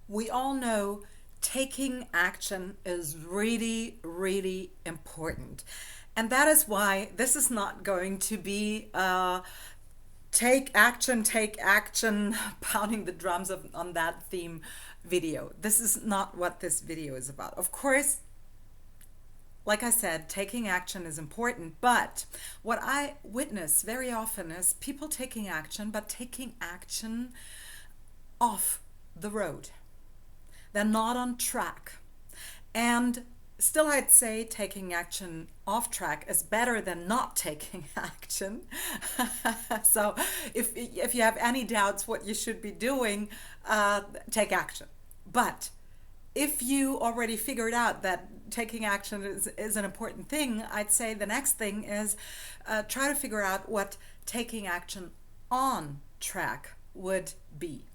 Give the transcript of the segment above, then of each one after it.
We all know taking action is really, really important. And that is why this is not going to be take action, pounding the drums on that theme video. This is not what this video is about. Of course, like I said, taking action is important, but what I witness very often is people taking action, but taking action off the road. They're not on track. And still, I'd say taking action off track is better than not taking action. So, if you have any doubts what you should be doing, take action. But if you already figured out that taking action is an important thing, I'd say the next thing is try to figure out what taking action on track would be.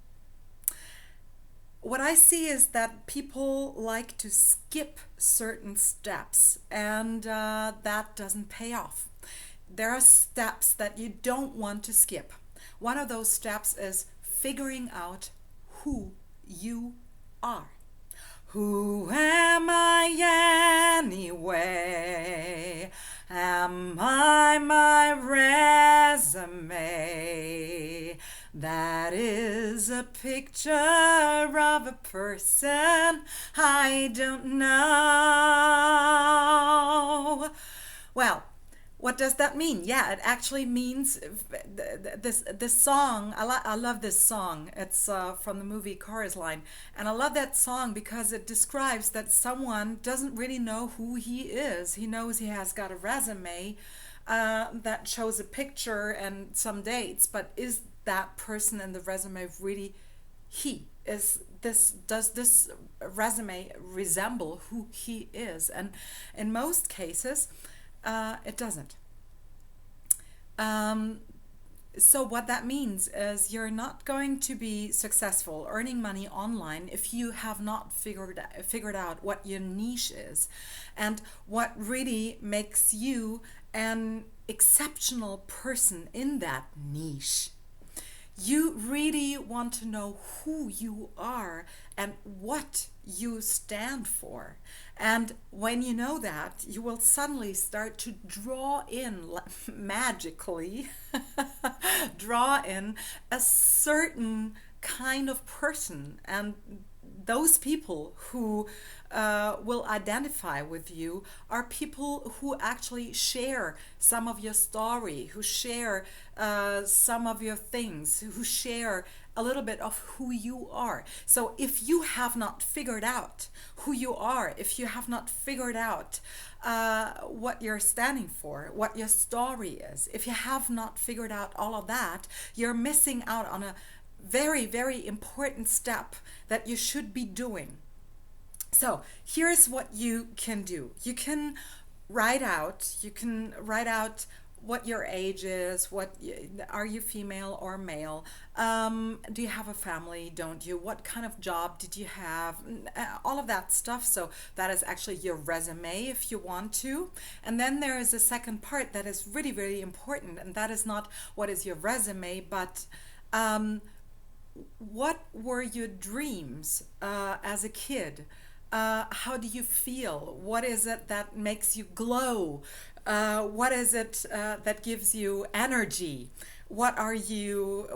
What I see is that people like to skip certain steps, and that doesn't pay off. There are steps that you don't want to skip. One of those steps is figuring out who you are. Who am I anyway? Am I my resume? That is a picture of a person I don't know. Well, what does that mean? Yeah, it actually means this song. I love this song. It's from the movie Chorus Line, and I love that song because it describes that someone doesn't really know who he is. He knows he has got a resume that shows a picture and some dates, but is that person in the resume really he? Does this resume resemble who he is? And in most cases, it doesn't. Um, so what that means is you're not going to be successful earning money online if you have not figured out what your niche is and what really makes you an exceptional person in that niche. You really want to know who you are and what you stand for. And when you know that, you will suddenly start to draw in, magically, draw in a certain kind of person. And those people who will identify with you are people who actually share some of your story, who share some of your things, who share a little bit of who you are. So if you have not figured out who you are, if you have not figured out what you're standing for, what your story is, if you have not figured out all of that, you're missing out on a very, very important step that you should be doing. So here's what you can do. You can write out what your age is, are you female or male, do you have a family, don't you, what kind of job did you have, all of that stuff. So that is actually your resume if you want to. And then there is a second part that is really, really important, and that is not what is your resume, but what were your dreams as a kid? How do you feel? What is it that makes you glow? What is it that gives you energy? What are you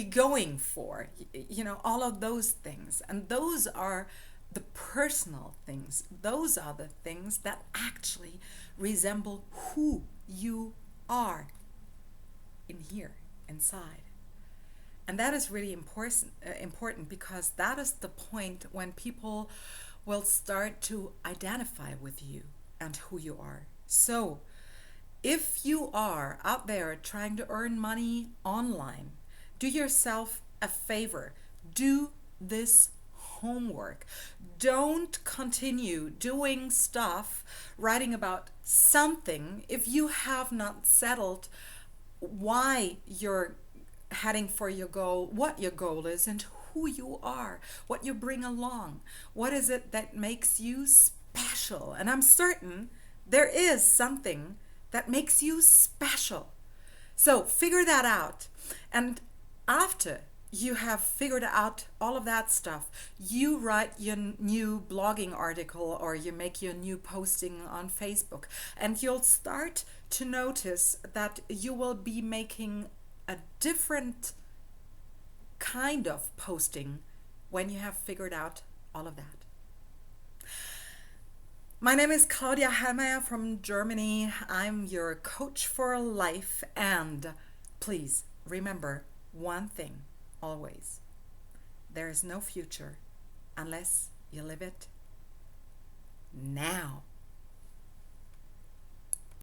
going for? You know, all of those things. And those are the personal things. Those are the things that actually resemble who you are in here, inside. And that is really important because that is the point when people will start to identify with you and who you are. So, if you are out there trying to earn money online, do yourself a favor. Do this homework. Don't continue doing stuff, writing about something, if you have not settled why you're heading for your goal, what your goal is, and who you are, what you bring along. What is it that makes you special? And I'm certain there is something that makes you special. So figure that out. And after you have figured out all of that stuff, you write your new blogging article or you make your new posting on Facebook, and you'll start to notice that you will be making a different kind of posting when you have figured out all of that. My name is Claudia Hellmeyer from Germany. I'm your coach for life, and please remember one thing always: there is no future unless you live it now.